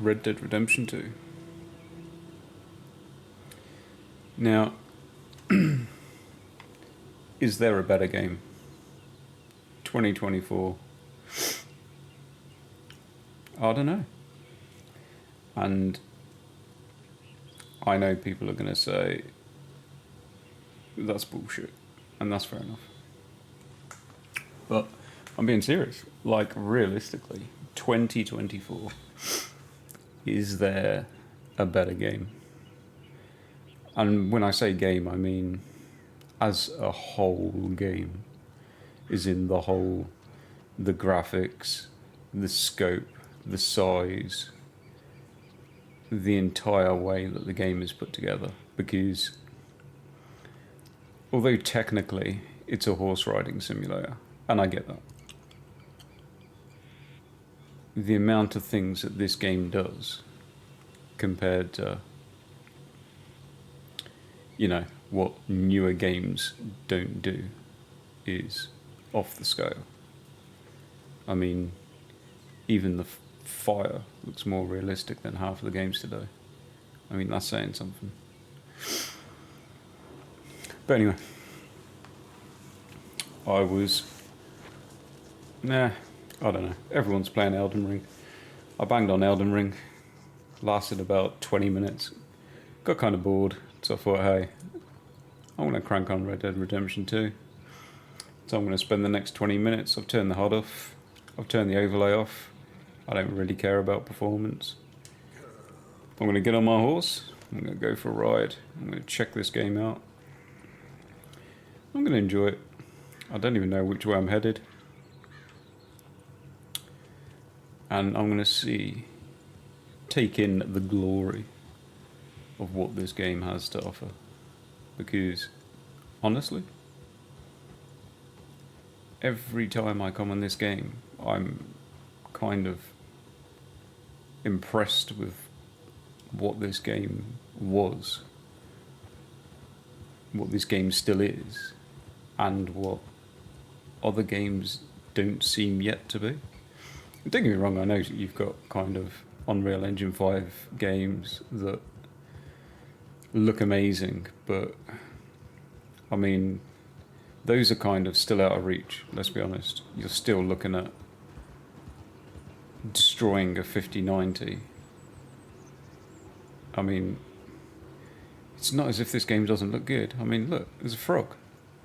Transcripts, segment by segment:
Red Dead Redemption 2. Now, is there a better game? 2024. I don't know. And I know people are going to say that's bullshit, and that's fair enough. But I'm being serious. Like, realistically, 2024, is there a better game? And when I say game, I mean as a whole game, is in the whole, the graphics, the scope, the size, the entire way that the game is put together. Because although technically it's a horse riding simulator, and I get that, the amount of things that this game does compared to, you know, what newer games don't do is off the scale. I mean, even the fire looks more realistic than half of the games today. I mean, that's saying something. But anyway, I don't know. Everyone's playing Elden Ring. I banged on Elden Ring. Lasted about 20 minutes. Got kind of bored. So I thought, hey, I'm going to crank on Red Dead Redemption 2. So I'm going to spend the next 20 minutes. I've turned the HUD off. I've turned the overlay off. I don't really care about performance. I'm going to get on my horse. I'm going to go for a ride. I'm going to check this game out. I'm going to enjoy it. I don't even know which way I'm headed. And I'm going to take in the glory of what this game has to offer. Because, honestly, every time I come on this game, I'm kind of impressed with what this game was, what this game still is, and what other games don't seem yet to be. Don't get me wrong, I know you've got kind of Unreal Engine 5 games that look amazing, but I mean, those are kind of still out of reach, let's be honest. You're still looking at destroying a 5090. I mean, it's not as if this game doesn't look good. I mean, look, there's a frog.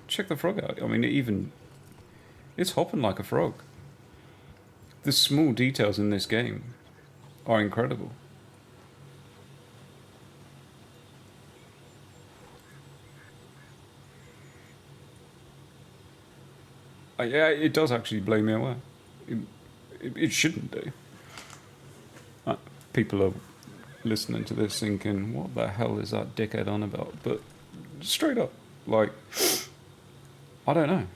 Check the frog out. I mean, it's hopping like a frog. The small details in this game are incredible. Yeah, it does actually blow me away. It shouldn't do. People are listening to this thinking, what the hell is that dickhead on about? But straight up, like, I don't know.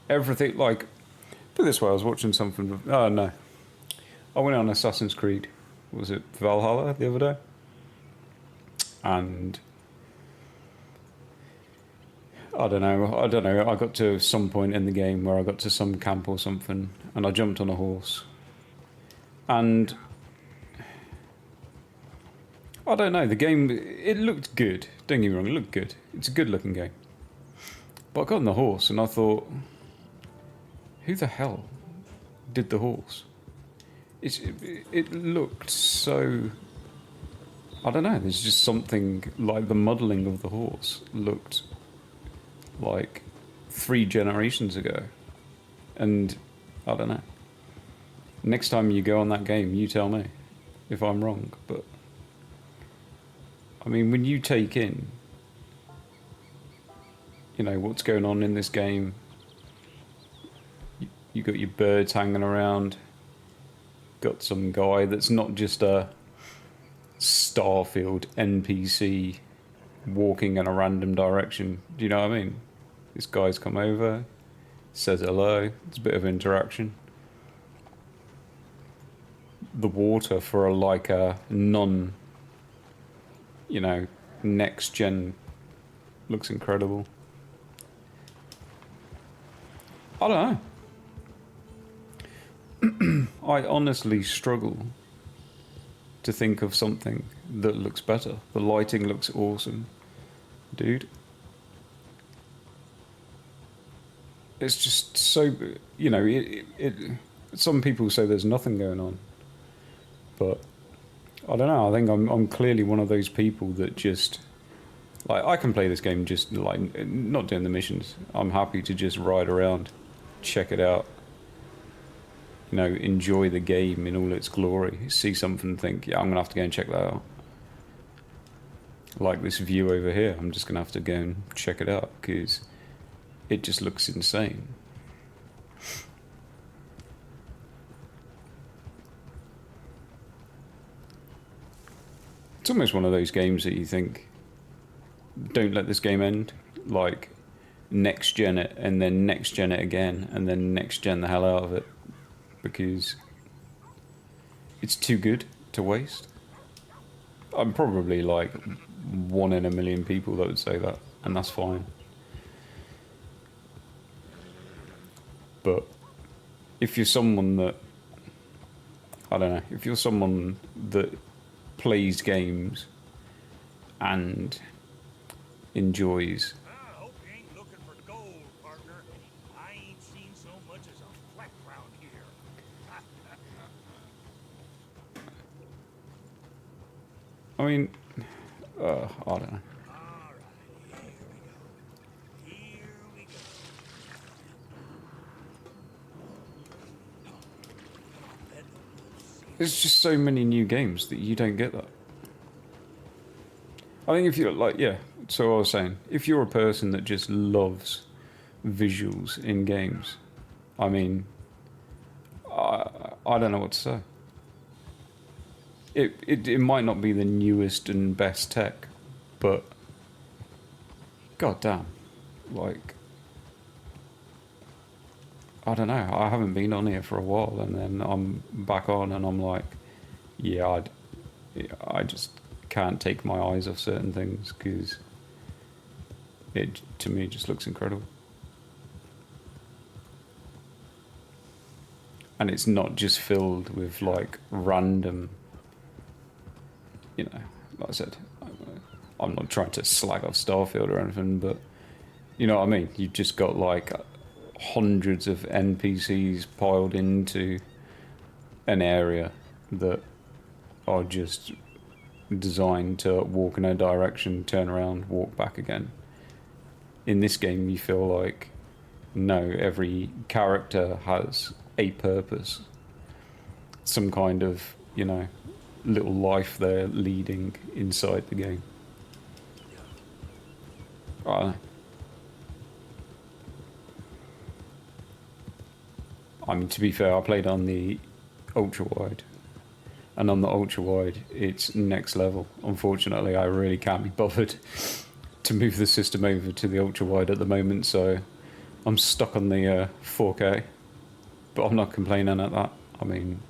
Everything, like, put it this way, I was watching something, no. I went on Assassin's Creed, was it Valhalla the other day? And I don't know, I got to some point in the game where I got to some camp or something, and I jumped on a horse. And I don't know, the game, it looked good, don't get me wrong, it looked good. It's a good looking game. But I got on the horse and I thought, who the hell did the horse? It looked so, I don't know, there's just something like the modelling of the horse looked like 3 generations ago. And I don't know. Next time you go on that game, you tell me if I'm wrong. But I mean, when you take in, you know, what's going on in this game, you got your birds hanging around, got some guy that's not just a Starfield NPC walking in a random direction. Do you know what I mean? This guy's come over, says hello, it's a bit of interaction. The water for a non, next gen looks incredible. I don't know. I honestly struggle to think of something that looks better. The lighting looks awesome, dude. It's just so, you know, some people say there's nothing going on, but I don't know. I think I'm clearly one of those people that just, like, I can play this game just like not doing the missions. I'm happy to just ride around, check it out, you know, enjoy the game in all its glory. See something and think, yeah, I'm gonna have to go and check that out. Like this view over here, I'm just gonna have to go and check it out because it just looks insane. It's almost one of those games that you think, don't let this game end. Like, next gen it, and then next gen it again, and then next gen the hell out of it. Because it's too good to waste. I'm probably like 1 in a million people that would say that, and that's fine. But if you're someone that, I don't know, if you're someone that plays games and enjoys, I hope you ain't looking for gold, partner. I ain't seen so much as a fleck round here. I mean, I don't know. All right, here we go. Here we go. There's just so many new games that you don't get that. I think if you're like, yeah, so I was saying, if you're a person that just loves visuals in games, I mean, I don't know what to say. It might not be the newest and best tech, but god damn, like, I don't know, I haven't been on here for a while, and then I'm back on and I'm like, yeah, I just can't take my eyes off certain things because it, to me, just looks incredible. And it's not just filled with like random, you know, like I said, I'm not trying to slag off Starfield or anything, but you know what I mean? You've just got like hundreds of NPCs piled into an area that are just designed to walk in a direction, turn around, walk back again. In this game, you feel like, no, every character has a purpose, some kind of, you know, little life they're leading inside the game. I don't know. I mean, to be fair, I played on the ultra wide, and on the ultra wide, it's next level. Unfortunately, I really can't be bothered to move the system over to the ultra wide at the moment, so I'm stuck on the 4K. But I'm not complaining at that. I mean,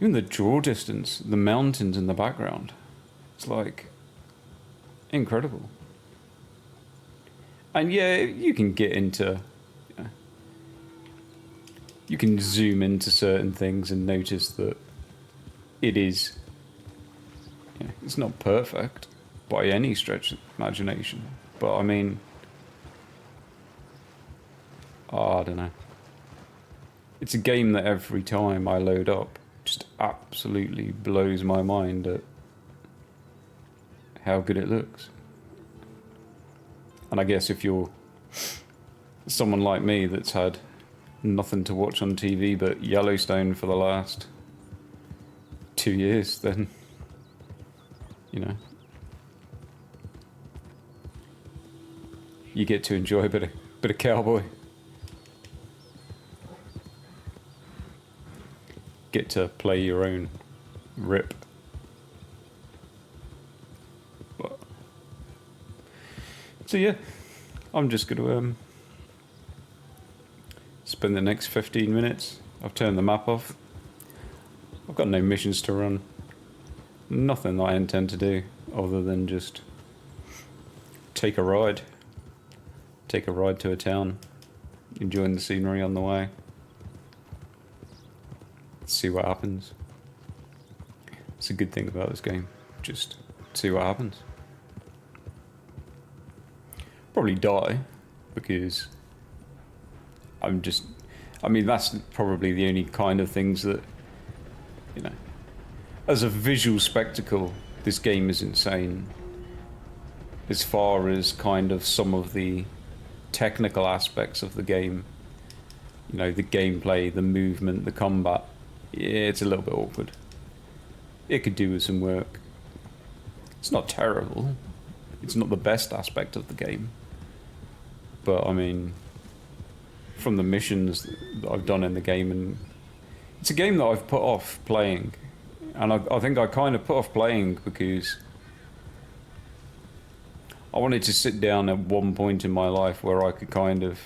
even the draw distance, the mountains in the background, it's like incredible. And yeah, you can get into, you can zoom into certain things and notice that it is, it's not perfect by any stretch of imagination. But I mean, I don't know. It's a game that every time I load up just absolutely blows my mind at how good it looks. And I guess if you're someone like me that's had nothing to watch on TV but Yellowstone for the last 2 years, then, you know, you get to enjoy a bit of cowboy. Get to play your own rip. But, so yeah, I'm just going to spend the next 15 minutes. I've turned the map off. I've got no missions to run. Nothing that I intend to do other than just take a ride. Take a ride to a town. Enjoying the scenery on the way. See what happens. It's a good thing about this game. Just see what happens. Probably die, because I'm just... I mean, that's probably the only kind of things that, you know... As a visual spectacle, this game is insane. As far as kind of some of the technical aspects of the game, you know, the gameplay, the movement, the combat, yeah, it's a little bit awkward. It could do with some work. It's not terrible. It's not the best aspect of the game. But, I mean, from the missions that I've done in the game, and it's a game that I've put off playing. And I think I kind of put off playing because I wanted to sit down at one point in my life where I could kind of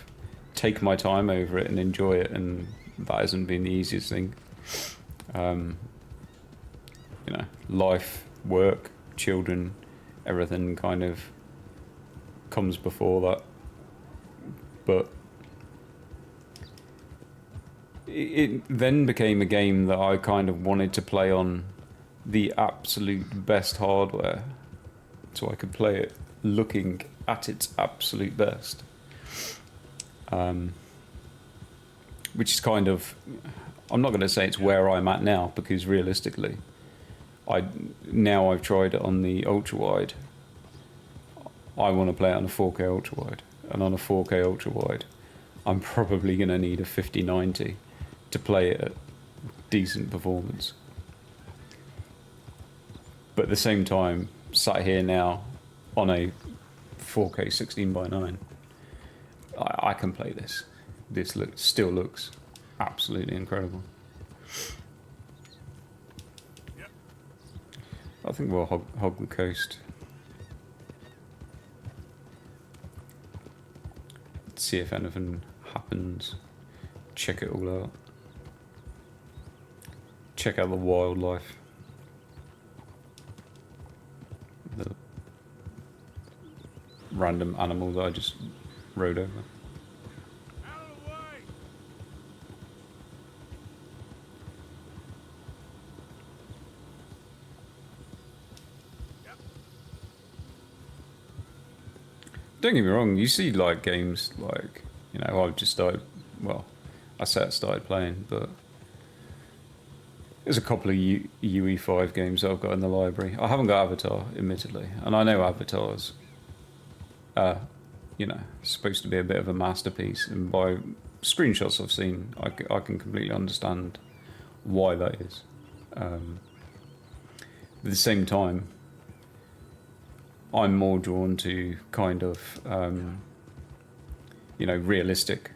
take my time over it and enjoy it, and that hasn't been the easiest thing. You know, life, work, children, everything kind of comes before that. But it then became a game that I kind of wanted to play on the absolute best hardware, so I could play it looking at its absolute best. Which is kind of, I'm not going to say it's where I'm at now, because realistically, now I've tried it on the ultra wide. I want to play it on a 4K ultra wide, and on a 4K ultra wide, I'm probably going to need a 5090 to play it at decent performance. But at the same time, sat here now on a 4K 16:9, I can play this. This still looks absolutely incredible. Yep. I think we'll hog the coast. See if anything happens. Check it all out. Check out the wildlife. The random animal that I just rode over. Out of the way! Yep. Don't get me wrong, you see like games like, you know, I've just started, well, I started playing, but there's a couple of UE5 games that I've got in the library. I haven't got Avatar, admittedly, and I know Avatar's, you know, supposed to be a bit of a masterpiece, and by screenshots I've seen, I can completely understand why that is. But at the same time, I'm more drawn to kind of, you know, realistic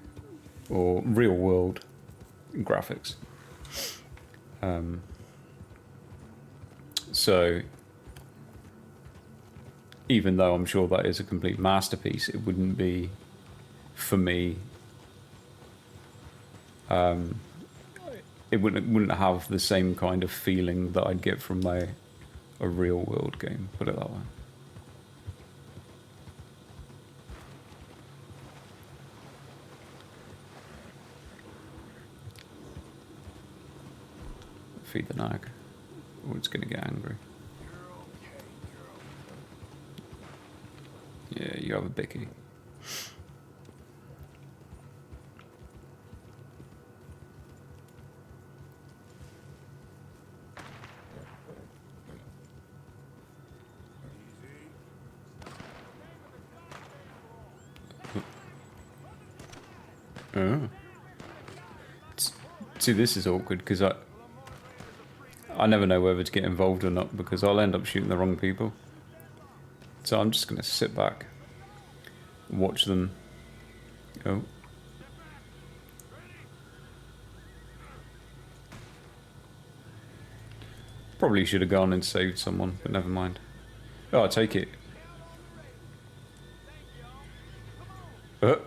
or real world graphics. So even though I'm sure that is a complete masterpiece, it wouldn't be, for me, it wouldn't have the same kind of feeling that I'd get from a real world game, put it that way. Feed the nag, or it's going to get angry. Yeah, you have a bicky. Oh. See, this is awkward because I never know whether to get involved or not, because I'll end up shooting the wrong people. So I'm just going to sit back, watch them. Oh. Probably should have gone and saved someone, but never mind. Oh, I'll take it. Oh,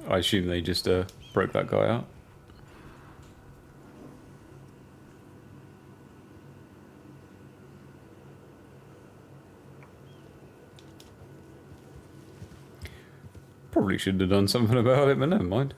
I assume they just broke that guy out. probably should have done something about it, but never mind.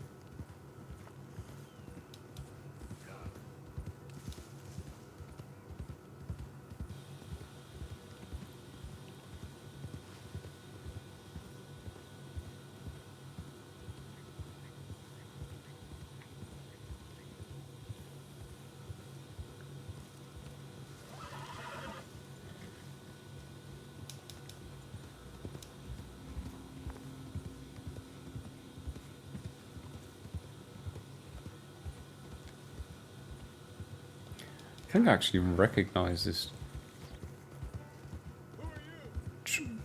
I think I actually recognise this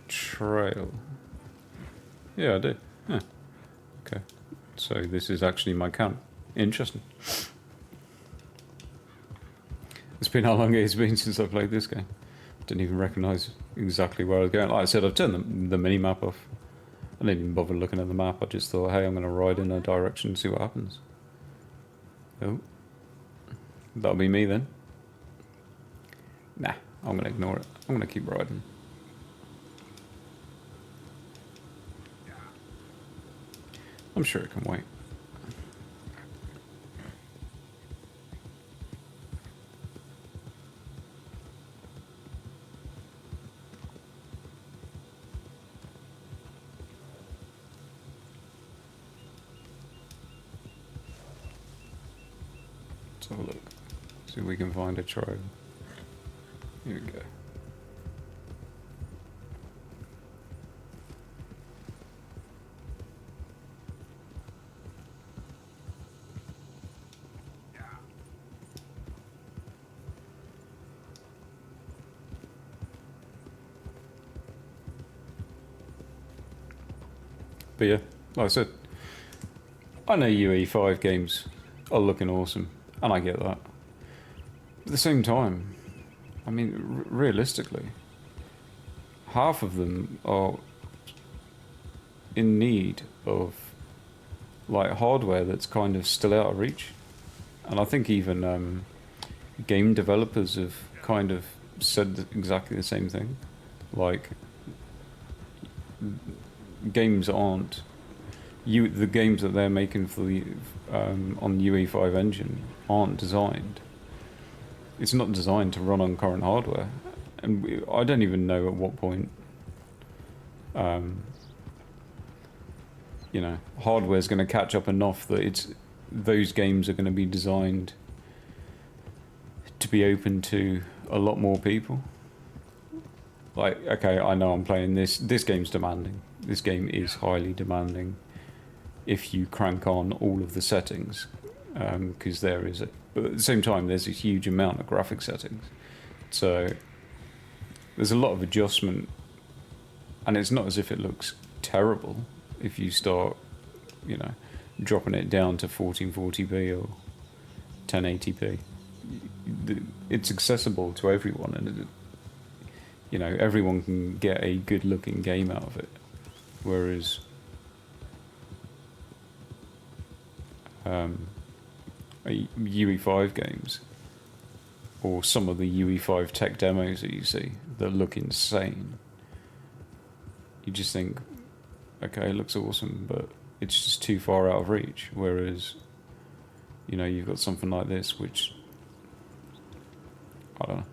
trail. Yeah, I do. Yeah. Okay. So this is actually my camp. Interesting. It's been how long it's been since I played this game. Didn't even recognise exactly where I was going. Like I said, I've turned the mini-map off. I didn't even bother looking at the map. I just thought, hey, I'm going to ride in a direction and see what happens. Oh. That'll be me then. Nah, I'm going to ignore it. I'm going to keep riding. I'm sure it can wait. Let's have a look. See if we can find a trail. Here we go. But yeah, like I said, I know UE5 games are looking awesome, and I get that. At the same time, I mean, realistically, half of them are in need of like hardware that's kind of still out of reach, and I think even game developers have kind of said exactly the same thing. Like, games aren't the games that they're making for the on the UE5 engine aren't designed. It's not designed to run on current hardware, and I don't even know at what point you know, hardware's going to catch up enough that those games are going to be designed to be open to a lot more people. Like, okay, I know I'm playing this game's demanding. This game is highly demanding if you crank on all of the settings, because there is but at the same time there's a huge amount of graphic settings, so there's a lot of adjustment, and it's not as if it looks terrible if you start, you know, dropping it down to 1440p or 1080p. It's accessible to everyone, and you know, everyone can get a good looking game out of it, whereas UE5 games, or some of the UE5 tech demos that you see that look insane, you just think, okay, it looks awesome, but it's just too far out of reach. Whereas, you know, you've got something like this, which, I don't know,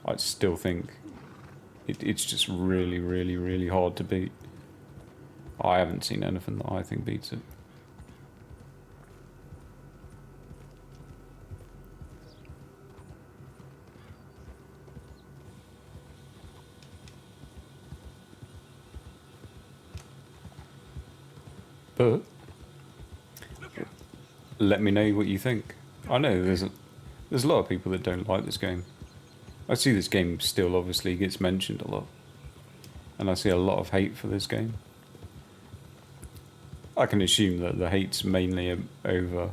I still think it's just really, really, really hard to beat. I haven't seen anything that I think beats it. But let me know what you think. I know there's a lot of people that don't like this game. I see this game still obviously gets mentioned a lot, and I see a lot of hate for this game. I can assume that the hate's mainly over,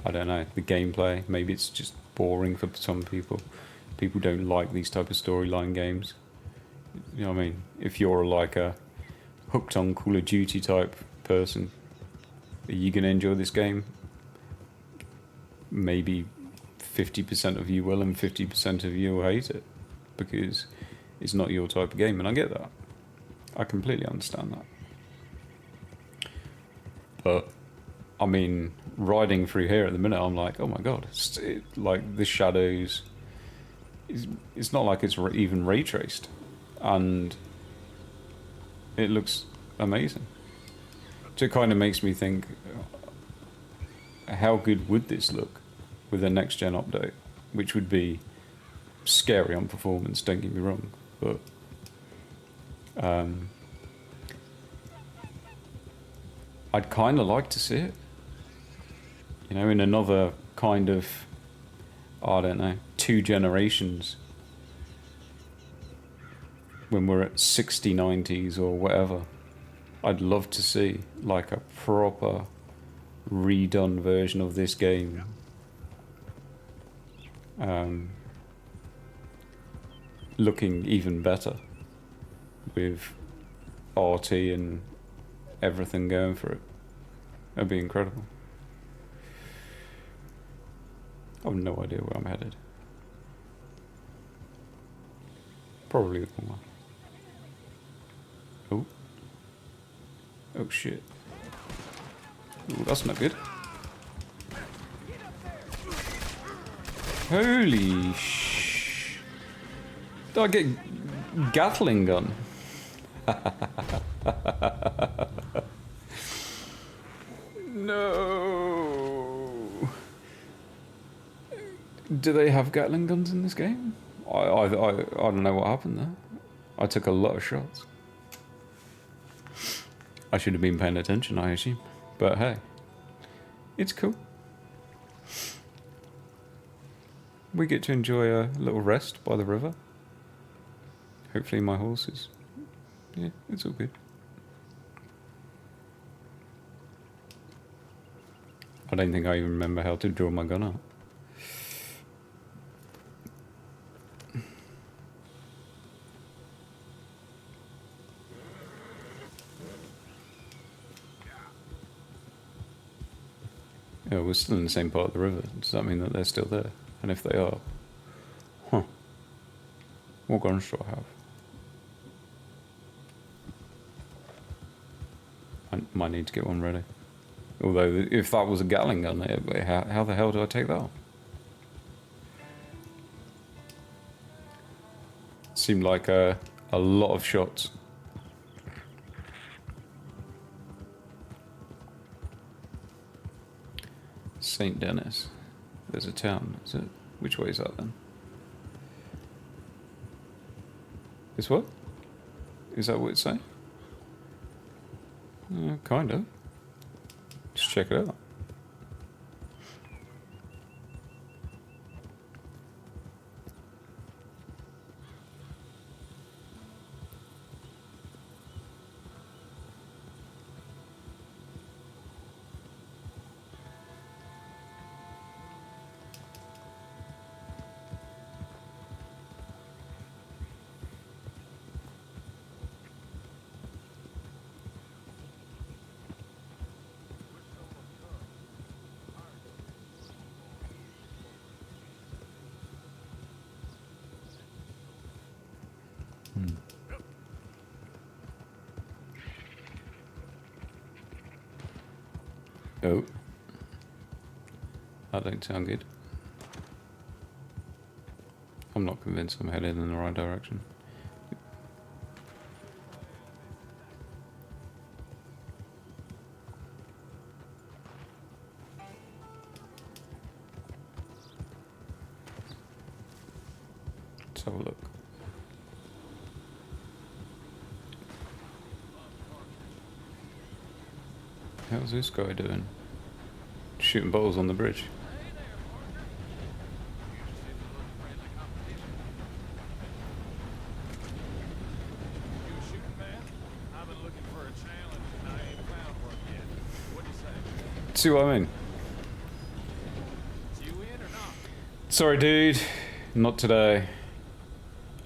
I don't know, the gameplay. Maybe it's just boring for some people. People don't like these type of storyline games. You know what I mean? If you're like a hooked on Call of Duty type person, are you going to enjoy this game? Maybe 50% of you will, and 50% of you will hate it because it's not your type of game, and I get that. I completely understand that. But I mean, riding through here at the minute, I'm like, oh my god, like the shadows. It's not like it's even ray traced, and it looks amazing. So it kind of makes me think, how good would this look with a next gen update, which would be scary on performance. Don't get me wrong, but I'd kind of like to see it. You know, in another kind of, I don't know, 2 generations, when we're at 6090s or whatever, I'd love to see like a proper redone version of this game. Looking even better with RT and everything going for it. That'd be incredible. I have no idea where I'm headed. Probably the wrong one. Oh. Oh shit. Ooh, that's not good. Holy sh... Did I get Gatling gun? No. Do they have Gatling guns in this game? I don't know what happened there. I took a lot of shots. I should have been paying attention, I assume. But hey, it's cool. We get to enjoy a little rest by the river. Hopefully my horse is... yeah, it's all good. I don't think I even remember how to draw my gun out. Yeah, we're still in the same part of the river. Does that mean that they're still there? And if they are... huh. What guns do I have? I might need to get one ready. Although, if that was a Gatling gun, how the hell do I take that off? Seemed like a lot of shots. St. Denis. There's a town, is it? Which way is that then? This what? Is that what it's saying? Kind of. Just check it out. Oh. That don't sound good. I'm not convinced I'm headed in the right direction. Let's have a look. How's this guy doing? Shooting bottles on the bridge. See what I mean? Sorry, dude. Not today.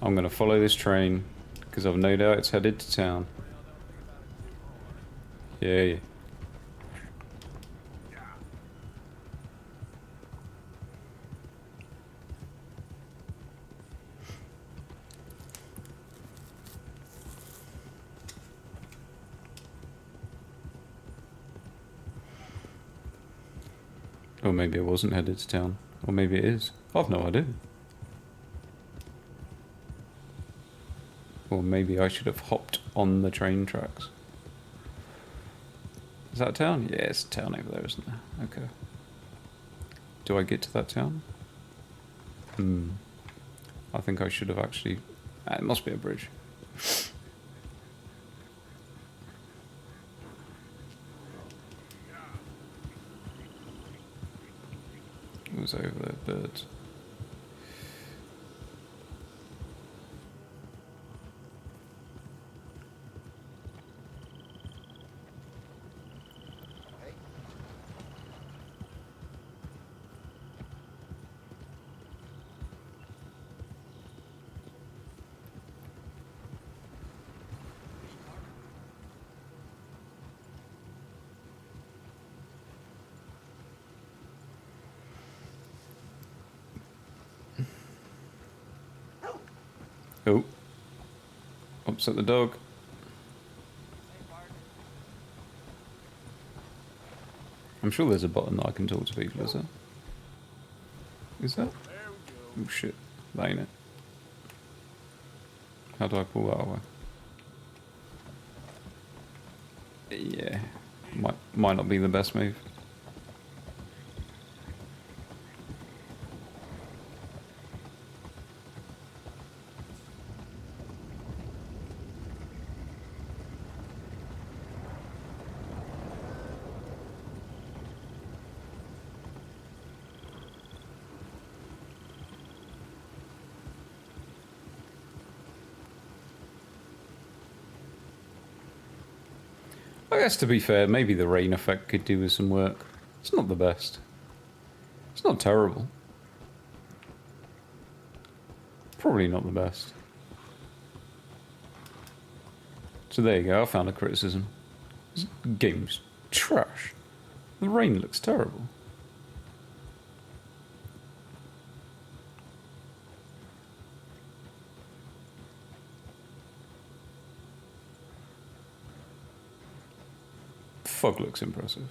I'm gonna follow this train because I've no doubt it's headed to town. Yeah. Or maybe I wasn't headed to town. Or maybe it is. I've no idea. Or maybe I should have hopped on the train tracks. Is that a town? Yeah, it's a town over there, isn't there? Okay. Do I get to that town? I think I should have actually... it must be a bridge. It was over there, birds. Oh. Upset the dog. I'm sure there's a button that I can talk to people, is there? Is there? Oh shit, that ain't it. How do I pull that away? Yeah, might not be the best move. I guess to be fair, maybe the rain effect could do with some work. It's not the best. It's not terrible. Probably not the best. So there you go, I found a criticism. This game's trash. The rain looks terrible. Fog looks impressive.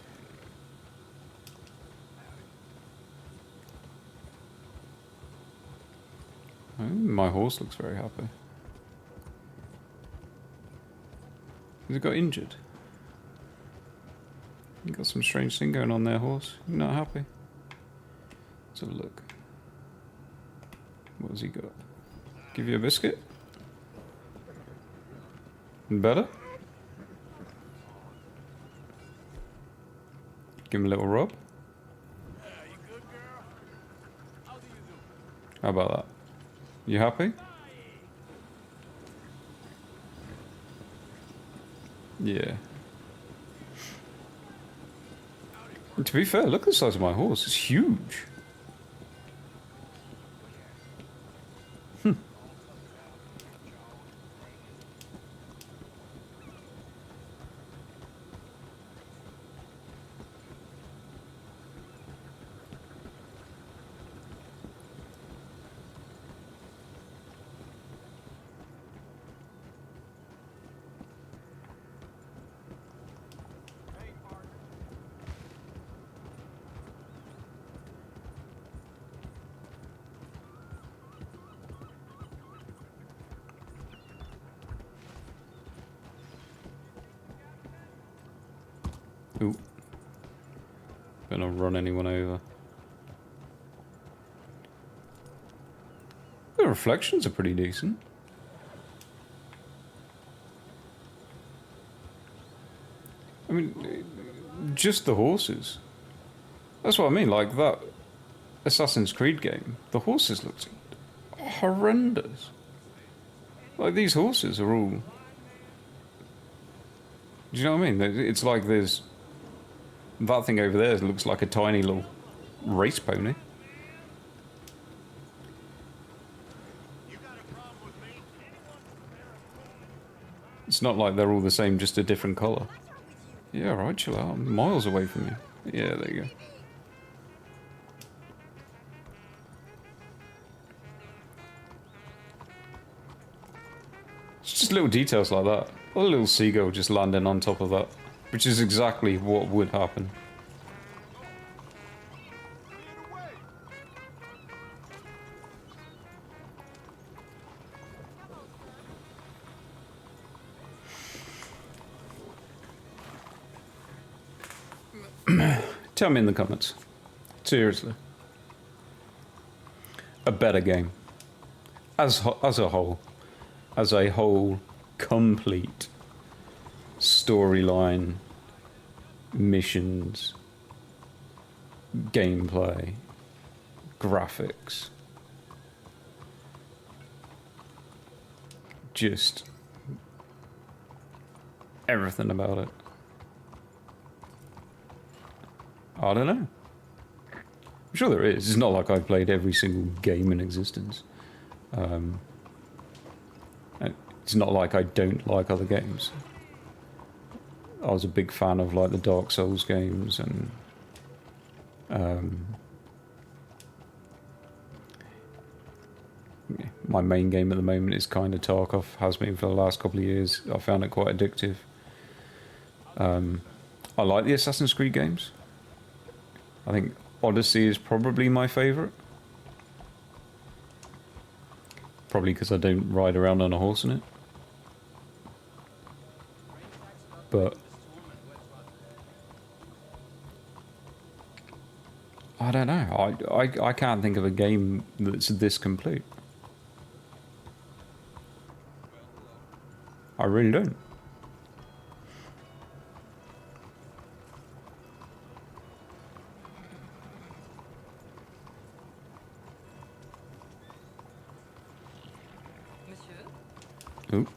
My horse looks very happy. Has it got injured? You got some strange thing going on there, horse. You're not happy? Let's have a look. What has he got? Give you a biscuit? Better? Give him a little rub. How about that? You happy? Yeah. To be fair, look at the size of my horse. It's huge. Ooh. Better not run anyone over. The reflections are pretty decent. I mean, just the horses. That's what I mean, like that Assassin's Creed game. The horses looked horrendous. Like, these horses are all... Do you know what I mean? It's like there's... That thing over there looks like a tiny little race pony. It's not like they're all the same, just a different colour. Yeah, right, chill out. I'm miles away from you. Yeah, there you go. It's just little details like that. A little seagull just landing on top of that. Which is exactly what would happen. Tell me in the comments. Seriously. A better game. As a whole. As a whole, complete storyline, missions, gameplay, graphics. Just everything about it. I don't know. I'm sure there is. It's not like I've played every single game in existence. It's not like I don't like other games. I was a big fan of like the Dark Souls games and my main game at the moment is kind of Tarkov, has been for the last couple of years. I found it quite addictive. I like the Assassin's Creed games. I think Odyssey is probably my favourite. Probably because I don't ride around on a horse in it. But I don't know. I can't think of a game that's this complete. I really don't. Monsieur? Ooh.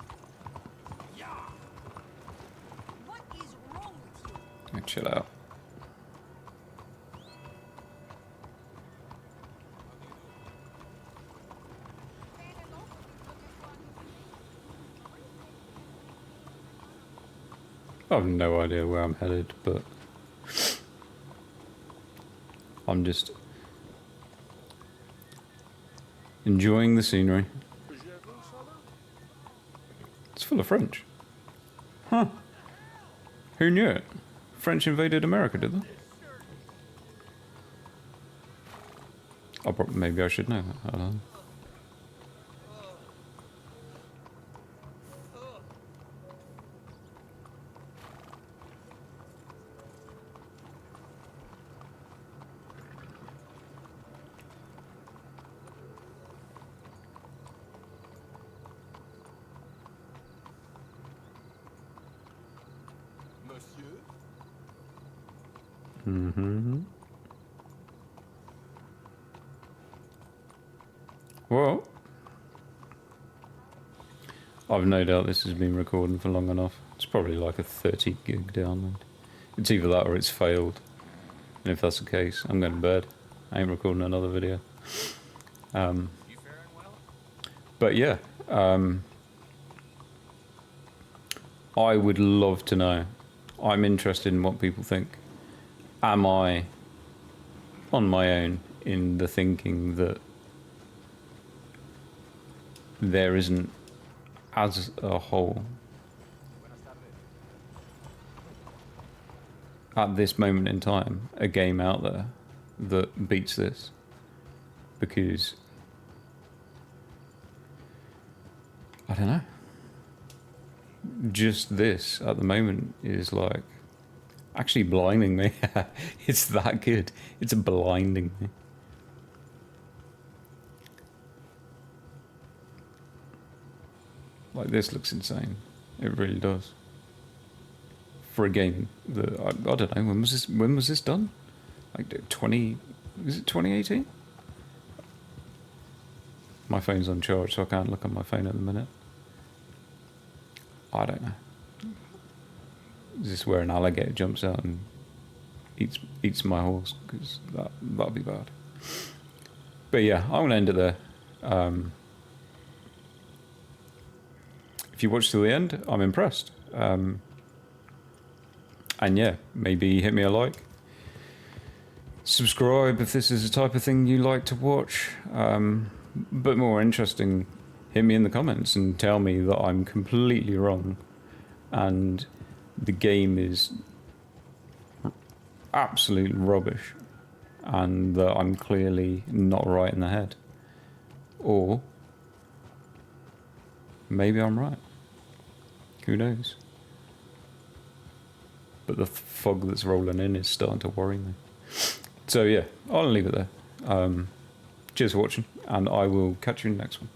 What is wrong with you? Yeah, chill out. I have no idea where I'm headed, but I'm just enjoying the scenery. It's full of French. Huh. Who knew it? French invaded America, did they? Maybe I should know that. I don't know. Monsieur? Mm-hmm. Well, I've no doubt this has been recording for long enough. It's probably like a 30 gig download. It's either that or it's failed. And if that's the case, I'm going to bed. I ain't recording another video. You faring well? But yeah, I would love to know. I'm interested in what people think. Am I on my own in the thinking that there isn't, as a whole, at this moment in time, a game out there that beats this? Because I don't know. Just this at the moment is like actually blinding me. It's that good. It's blinding me. Like, this looks insane. It really does. For a game that I don't know, when was this done? Like is it 2018? My phone's on charge, so I can't look on my phone at the minute. I don't know. Is this where an alligator jumps out and eats my horse? Because that'd be bad. But yeah, I'm gonna end it there. If you watch till the end, I'm impressed. And yeah, maybe hit me a like. Subscribe if this is the type of thing you like to watch. But more interesting, hit me in the comments and tell me that I'm completely wrong and the game is absolute rubbish and that I'm clearly not right in the head. Or maybe I'm right. Who knows? but the fog that's rolling in is starting to worry me. So yeah, I'll leave it there. Cheers for watching, and I will catch you in the next one.